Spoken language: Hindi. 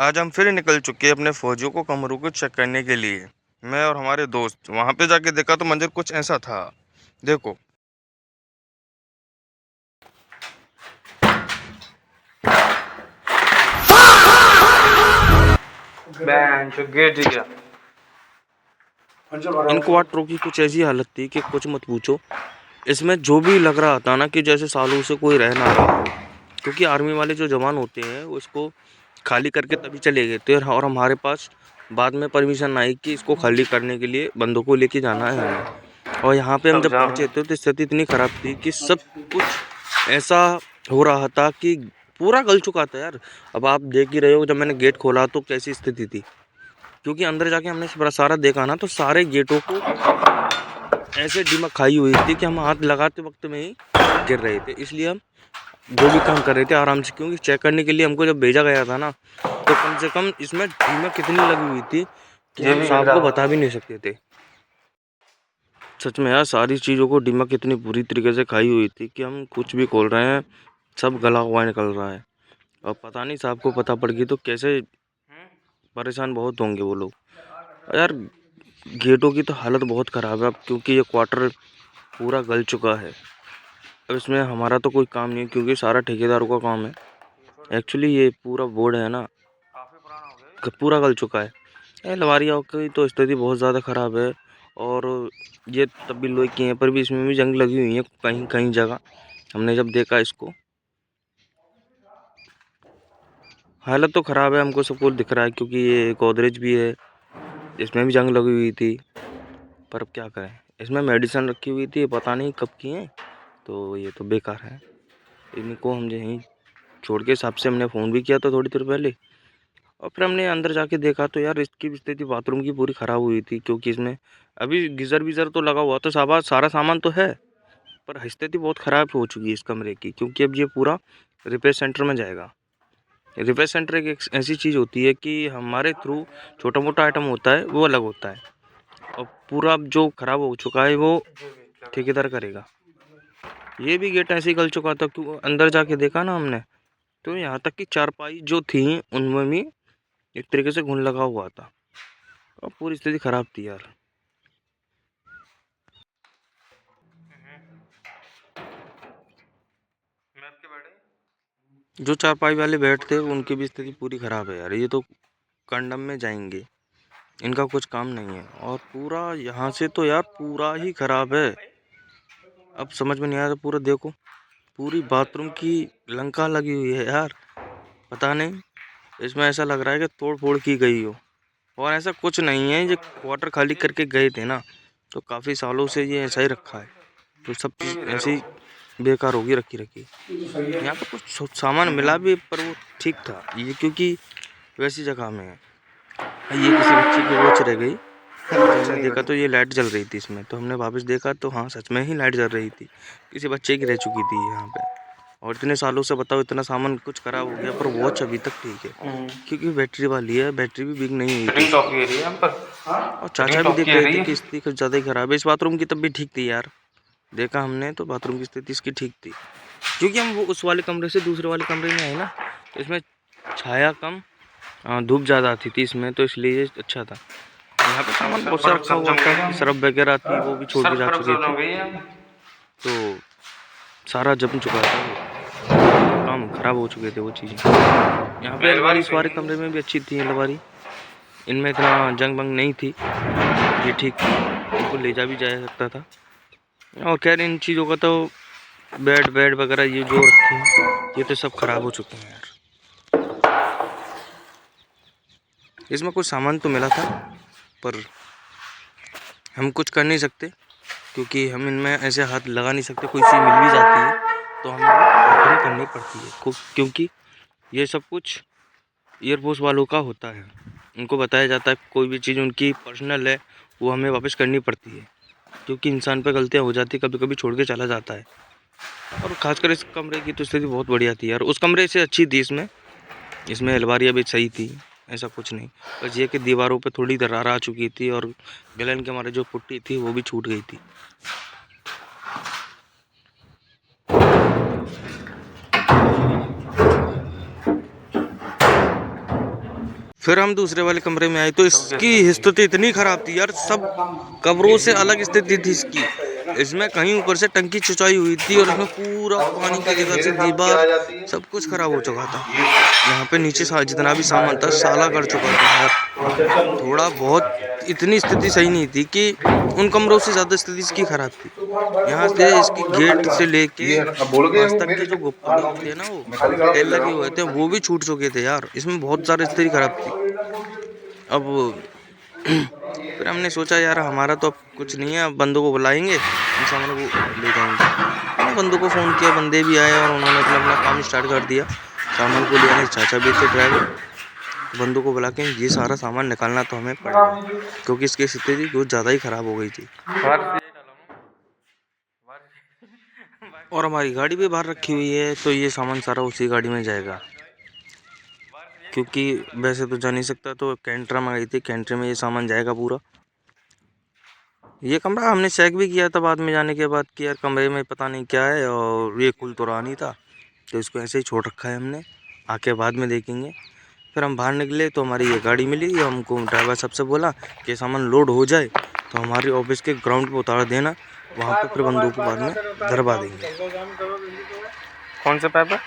आज हम फिर निकल चुके हैं अपने फौजियों को कमरों को चेक करने के लिए। मैं और हमारे दोस्त वहां पे जाके देखा तो मंजर कुछ ऐसा था। देखो। गेट दिया। इन क्वार्टरों की कुछ ऐसी हालत थी कि कुछ मत पूछो। इसमें जो भी लग रहा था ना कि जैसे सालों से कोई रह ना रहा हो, क्योंकि आर्मी वाले जो जवान होते हैं वो इसको खाली करके तभी चले गए थे और हमारे पास बाद में परमिशन आई कि इसको खाली करने के लिए बंदों को लेके जाना है हमें। और यहाँ पे हम जब पहुंचे थे तो स्थिति इतनी खराब थी कि सब कुछ ऐसा हो रहा था कि पूरा गल चुका था यार। अब आप देख ही रहे हो, जब मैंने गेट खोला तो कैसी स्थिति थी, क्योंकि अंदर जाके हमने सारा देखा ना तो सारे गेटों को ऐसे दिमक खाई हुई थी कि हम हाथ लगाते वक्त में ही गिर रहे थे। इसलिए हम जो भी काम कर रहे थे आराम से, क्योंकि चेक करने के लिए हमको जब भेजा गया था ना तो कम से कम इसमें दिमक कितनी लगी हुई थी कि हम साहब को बता भी नहीं सकते थे। सच में यार, सारी चीज़ों को दिमक इतनी बुरी तरीके से खाई हुई थी कि हम कुछ भी खोल रहे हैं सब गला हुआ निकल रहा है। और पता नहीं साहब को पता पड़ गई तो कैसे परेशान बहुत होंगे वो लोग। यार गेटों की तो हालत बहुत ख़राब है अब, क्योंकि ये क्वार्टर पूरा गल चुका है। अब इसमें हमारा तो कोई काम नहीं है क्योंकि सारा ठेकेदारों का काम है। एक्चुअली ये पूरा बोर्ड है ना पूरा गल चुका है। लवारियाँ की तो स्थिति बहुत ज़्यादा ख़राब है। और ये तब भी लोहे की हैं पर भी इसमें भी जंग लगी हुई है कहीं कहीं जगह। हमने जब देखा इसको, हालत तो ख़राब है, हमको सब कुछ दिख रहा है, क्योंकि ये गोदरेज भी है, इसमें भी जंग लगी हुई थी। पर अब क्या करें, इसमें मेडिसिन रखी हुई थी, पता नहीं कब की है, तो ये तो बेकार है। इनको हम यहीं छोड़ के हिसाब से हमने फ़ोन भी किया था थोड़ी देर पहले। और फिर हमने अंदर जाके देखा तो यार इसकी स्थिति बाथरूम की पूरी ख़राब हुई थी, क्योंकि इसमें अभी गीज़र वीज़र तो लगा हुआ तो सारा सामान तो है, पर स्थिति बहुत ख़राब हो चुकी है इस कमरे की, क्योंकि अब ये पूरा रिपेयर सेंटर में जाएगा। रिपेयर सेंटर एक ऐसी चीज़ होती है कि हमारे थ्रू छोटा मोटा आइटम होता है वो अलग होता है, और पूरा अब जो ख़राब हो चुका है वो ठेकेदार करेगा। ये भी गेट ऐसे ही गल चुका था, क्यों अंदर जाके देखा ना हमने तो यहाँ तक कि चारपाई जो थी उनमें भी एक तरीके से घुन लगा हुआ था और पूरी स्थिति ख़राब थी यार। जो चारपाई वाले बेड थे उनकी भी स्थिति पूरी ख़राब है यार। ये तो कंडम में जाएंगे, इनका कुछ काम नहीं है। और पूरा यहाँ से तो यार पूरा ही ख़राब है। अब समझ में नहीं आया तो पूरा देखो, पूरी बाथरूम की लंका लगी हुई है यार। पता नहीं, इसमें ऐसा लग रहा है कि तोड़ फोड़ की गई हो, और ऐसा कुछ नहीं है। ये क्वार्टर खाली करके गए थे ना तो काफ़ी सालों से ये ऐसा ही रखा है, तो सब चीज़ ऐसे ही बेकार होगी रखी रखी। यहाँ पे कुछ सामान मिला भी पर वो ठीक था ये, क्योंकि वैसी जगह में है। ये किसी बच्चे की वॉच रह गई, तो हमने देखा तो ये लाइट जल रही थी इसमें, तो हमने वापस देखा तो हाँ सच में ही लाइट जल रही थी, किसी बच्चे की रह चुकी थी यहाँ पे। और इतने सालों से बताओ इतना सामान कुछ खराब हो गया पर वॉच अभी तक ठीक है, क्योंकि बैटरी वाली है, बैटरी भी बिक नहीं हुई थी। और चाचा भी देख गए थे कि स्थिति कुछ ज़्यादा ही खराब है। इस बाथरूम की तब भी ठीक थी यार, देखा हमने तो बाथरूम की स्थिति इसकी ठीक थी, क्योंकि हम वो उस वाले कमरे से दूसरे वाले कमरे में आए ना तो इसमें छाया कम, धूप ज़्यादा आती थी इसमें, तो इसलिए अच्छा था। यहाँ पे सामान बहुत सा रखा हुआ था, सरफ वगैरह थी वो भी छोड़ के जा चुके थे, तो सारा जम चुका था, वो काम खराब हो चुके थे वो चीज़ें। यहाँ पे अलमारी इस वाले कमरे में भी अच्छी थी अलमारी, इनमें इतना जंग बंग नहीं थी, ये ठीक थी, इनको ले जा भी जा सकता था। और खैर इन चीज़ों का तो बेड वगैरह ये जो रखे हैं ये तो सब खराब हो चुके हैं यार। इसमें कुछ सामान तो मिला था पर हम कुछ कर नहीं सकते, क्योंकि हम इनमें ऐसे हाथ लगा नहीं सकते। कोई चीज़ मिल भी जाती है तो हमें वो करनी पड़ती है, क्योंकि ये सब कुछ एयरफोर्स वालों का होता है। उनको बताया जाता है कोई भी चीज़ उनकी पर्सनल है वो हमें वापस करनी पड़ती है, क्योंकि इंसान पर गलतियाँ हो जाती है, कभी कभी छोड़ के चला जाता है। और खासकर इस कमरे की तो स्थिति बहुत बढ़िया थी यार, उस कमरे से अच्छी थी इसमें। इसमें अलमारियाँ भी सही थी, ऐसा कुछ नहीं, बस ये कि दीवारों पे थोड़ी दरार आ चुकी थी और गलन के हमारे जो पुट्टी थी वो भी छूट गई थी। फिर हम दूसरे वाले कमरे में आए तो इसकी स्थिति इतनी खराब थी यार, सब कमरों से अलग स्थिति थी इसकी। इसमें कहीं ऊपर से टंकी चुचाई हुई थी और इसमें पूरा पानी की जगह से दीवार सब कुछ खराब हो चुका था। यहाँ पे नीचे जितना भी सामान था साला कर चुका था यार। थोड़ा बहुत इतनी स्थिति सही नहीं थी कि उन कमरों से ज़्यादा स्थिति इसकी खराब थी। यहाँ से इसकी गेट से लेके पास तक के जो गुब्बारे थे ना, वो टेल लगे हुए थे, वो भी छूट चुके थे यार। इसमें बहुत सारी स्थिति खराब थी। अब फिर हमने सोचा यार हमारा तो अब कुछ नहीं है, अब बंदों को बुलाएंगे, इन सामान को ले जाएंगे। मैंने बंदों को फ़ोन किया, बंदे भी आए और उन्होंने अपना अपना काम स्टार्ट कर दिया। सामान को ले आने चाचा भी थे ड्राइवर, बंदों को बुला के ये सारा सामान निकालना तो हमें पड़ेगा क्योंकि इसकी स्थिति कुछ ज़्यादा ही ख़राब हो गई थी। और हमारी गाड़ी भी बाहर रखी हुई है, तो ये सामान सारा उसी गाड़ी में जाएगा क्योंकि वैसे तो जा नहीं सकता, तो कैंट्रा मंगाई थी, कैंट्रे में ये सामान जाएगा पूरा। ये कमरा हमने चेक भी किया था बाद में जाने के बाद कि यार कमरे में पता नहीं क्या है, और ये खुल तो रहा नहीं था, तो इसको ऐसे ही छोड़ रखा है हमने, आके बाद में देखेंगे। फिर हम बाहर निकले तो हमारी ये गाड़ी मिली। हमको ड्राइवर साहब से बोला कि सामान लोड हो जाए तो हमारे ऑफिस के ग्राउंड पे उतार देना, वहाँ पे फिर बंदों को बाद में धरवा देंगे। कौन से पैप है?